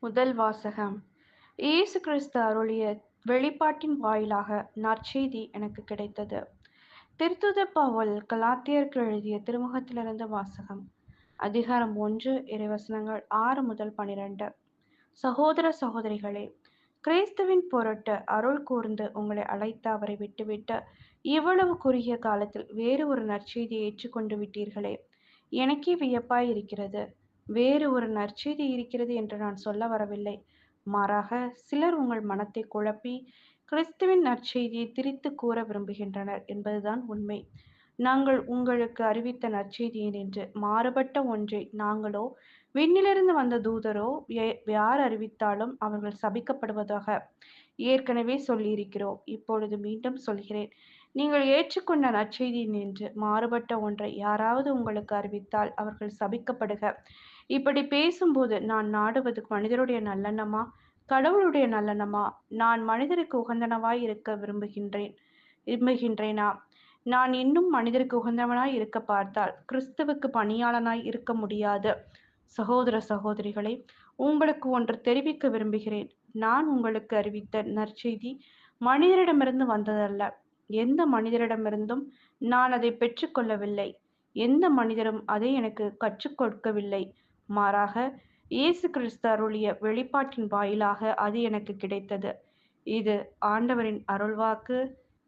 முதல் வாசகம். இயேசு கிறிஸ்து அருளிய வெளிப்பாட்டின் வாயிலாக நற்செய்தி எனக்கு கிடைத்தது. திருத்தூதர் பவுல் கலாத்தியருக்கு எழுதிய திருமுகத்திலிருந்து வாசகம். அதிகாரம் 1, இறைவசனங்கள் 6 முதல் 12. சகோதர சகோதரிகளே, கிறிஸ்துவின் பொருட்டு அருள் கூர்ந்து உங்களை அழைத்த அவரை விட்டுவிட்டு இவ்வளவு குறுகிய காலத்தில் வேறு ஒரு நற்செய்தியை ஏற்றுக்கொண்டு விட்டீர்களே, எனக்கே வியப்பாய் இருக்கிறது. வேறு ஒரு நற்செய்தி இருக்கிறது என்று நான் சொல்ல வரவில்லை. மாறாக சிலர் உங்கள் மனத்தை குழப்பி கிறிஸ்துவின் நற்செய்தியை திரித்து கூற விரும்புகின்றனர் என்பதுதான் உண்மை. நாங்கள் உங்களுக்கு அறிவித்த நற்செய்தியினின்று மாறுபட்ட ஒன்றை நாங்களோ விண்ணிலிருந்து வந்த தூதரோ யார் அறிவித்தாலும் அவர்கள் சபிக்கப்படுவதாக ஏற்கனவே சொல்லியிருக்கிறோம். இப்பொழுது மீண்டும் சொல்கிறேன். நீங்கள் ஏற்றுக்கொண்ட நற்செய்தியினின்று மாறுபட்ட ஒன்றை யாராவது உங்களுக்கு அறிவித்தால் அவர்கள் சபிக்கப்படுக. இப்படி பேசும்போது நான் நாடுவது மனிதருடைய நல்லெண்ணமா, கடவுளுடைய நல்லெண்ணமா? நான் மனிதருக்கு உகந்தனவாய் இருக்க விரும்புகின்றேனா? நான் இன்னும் மனிதருக்கு உகந்தவனாய் இருக்க பார்த்தால் கிறிஸ்துவுக்கு பணியாளனாய் இருக்க முடியாது. சகோதர சகோதரிகளே, உங்களுக்கு ஒன்று தெரிவிக்க விரும்புகிறேன். நான் உங்களுக்கு அறிவித்த நற்செய்தி மனிதரிடமிருந்து வந்ததல்ல. எந்த மனிதரிடமிருந்தும் நான் அதை பெற்றுக்கொள்ளவில்லை. எந்த மனிதரும் அதை எனக்கு கற்றுக் கொடுக்கவில்லை. மாறாக இயேசு கிறிஸ்து அருளிய வெளிப்பாட்டின் வாயிலாக அது எனக்கு கிடைத்தது. இது ஆண்டவரின் அருள்வாக்கு.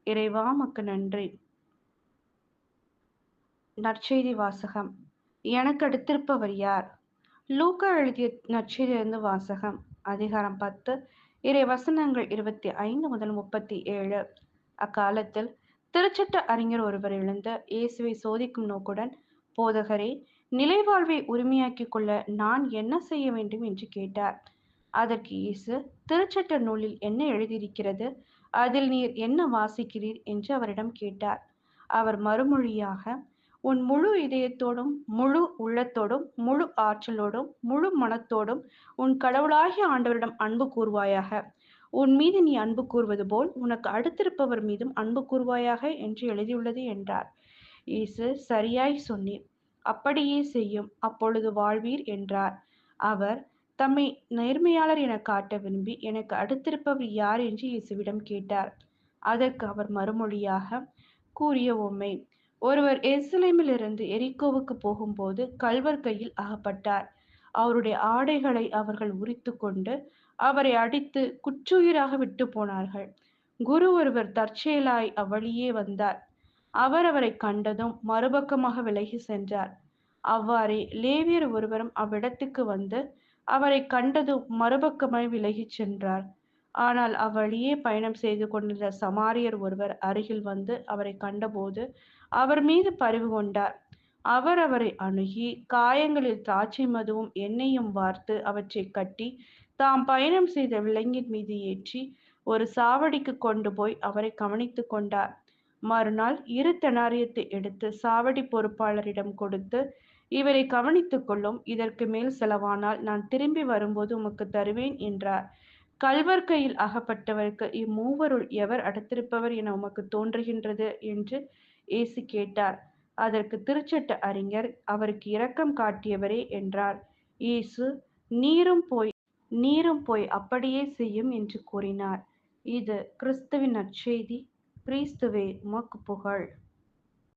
இறைவா உமக்கு நன்றி. நற்செய்தி வாசகம். எனக்கு அடுத்திருப்பவர் யார்? லூக்கா எழுதிய நற்செய்தியிலிருந்து வாசகம். அதிகாரம் 10, இறை வசனங்கள் 25 முதல் 37. அக்காலத்தில் திருச்சட்ட அறிஞர் ஒருவர் எழுந்து இயேசுவை சோதிக்கும் நோக்குடன், போதகரே, நிலைவாழ்வை உரிமையாக்கிக் கொள்ள நான் என்ன செய்ய வேண்டும் என்று கேட்டார். அதற்கு இயேசு, திருச்சட்ட நூலில் என்ன எழுதியிருக்கிறது? அதில் நீர் என்ன வாசிக்கிறீர் என்று அவரிடம் கேட்டார். அவர் மறுமொழியாக, உன் முழு இதயத்தோடும் முழு உள்ளத்தோடும் முழு ஆற்றலோடும் முழு மனத்தோடும் உன் கடவுளாகிய ஆண்டவரிடம் அன்பு கூர்வாயாக. உன் மீது நீ அன்பு கூர்வது போல் உனக்கு அடுத்திருப்பவர் மீதும் அன்பு கூர்வாயாக என்று எழுதியுள்ளது என்றார். இயேசு, சரியாய் சொன்னீர், அப்படியே செய்யும், அப்பொழுது வாழ்வீர் என்றார். அவர் தம்மை நேர்மையாளர் என காட்ட விரும்பி, எனக்கு அடுத்திருப்பவர் யார் என்று இயேசுவிடம் கேட்டார். அதற்கு அவர் மறுமொழியாக கூறிய உம்மை, ஒருவர் எருசலேமிலிருந்து எரிகோவுக்கு போகும்போது கள்வர் கையில் அகப்பட்டார். அவருடைய ஆடைகளை அவர்கள் உரித்து கொண்டு அவரை அடித்து குற்றுயிராக விட்டு போனார்கள். குரு ஒருவர் தற்செயலாய் அவ்வழியே வந்தார். அவர் அவரை கண்டதும் மறுபக்கமாக விலகி சென்றார். அவ்வாறே லேவியர் ஒருவரும் அவ்விடத்துக்கு வந்து அவரை கண்டதும் மறுபக்கமாய் விலகிச் சென்றார். ஆனால் அவ்வழியே பயணம் செய்து கொண்டிருந்த சமாரியர் ஒருவர் அருகில் வந்து அவரை கண்டபோது அவர் மீது பரிவு கொண்டார். அவர் அவரை அணுகி காயங்களில் திராட்சை மதுவும் எண்ணெயும் வார்த்து அவற்றை கட்டி தாம் பயணம் செய்த விலங்கின் மீது ஏற்றி ஒரு சாவடிக்கு கொண்டு போய் அவரை கவனித்து கொண்டார். மறுநாள் 2 தெனாரியத்தை எடுத்து சாவடி பொறுப்பாளரிடம் கொடுத்து, இவரை கவனித்துக் கொள்ளும், இதற்கு மேல் செலவானால் நான் திரும்பி வரும்போது உமக்கு தருவேன் என்றார். கள்வர் கையில் அகப்பட்டவருக்கு இம்மூவருள் எவர் அடுத்திருப்பவர் என உமக்கு தோன்றுகின்றது என்று இயேசு கேட்டார். அதற்கு திருச்சட்ட அறிஞர், அவருக்கு இரக்கம் காட்டியவரே என்றார். இயேசு, நீரும் போய் அப்படியே செய்யும் என்று கூறினார். இது கிறிஸ்துவின் நற்செய்தி. கிறிஸ்துவே உமக்கு புகழ்.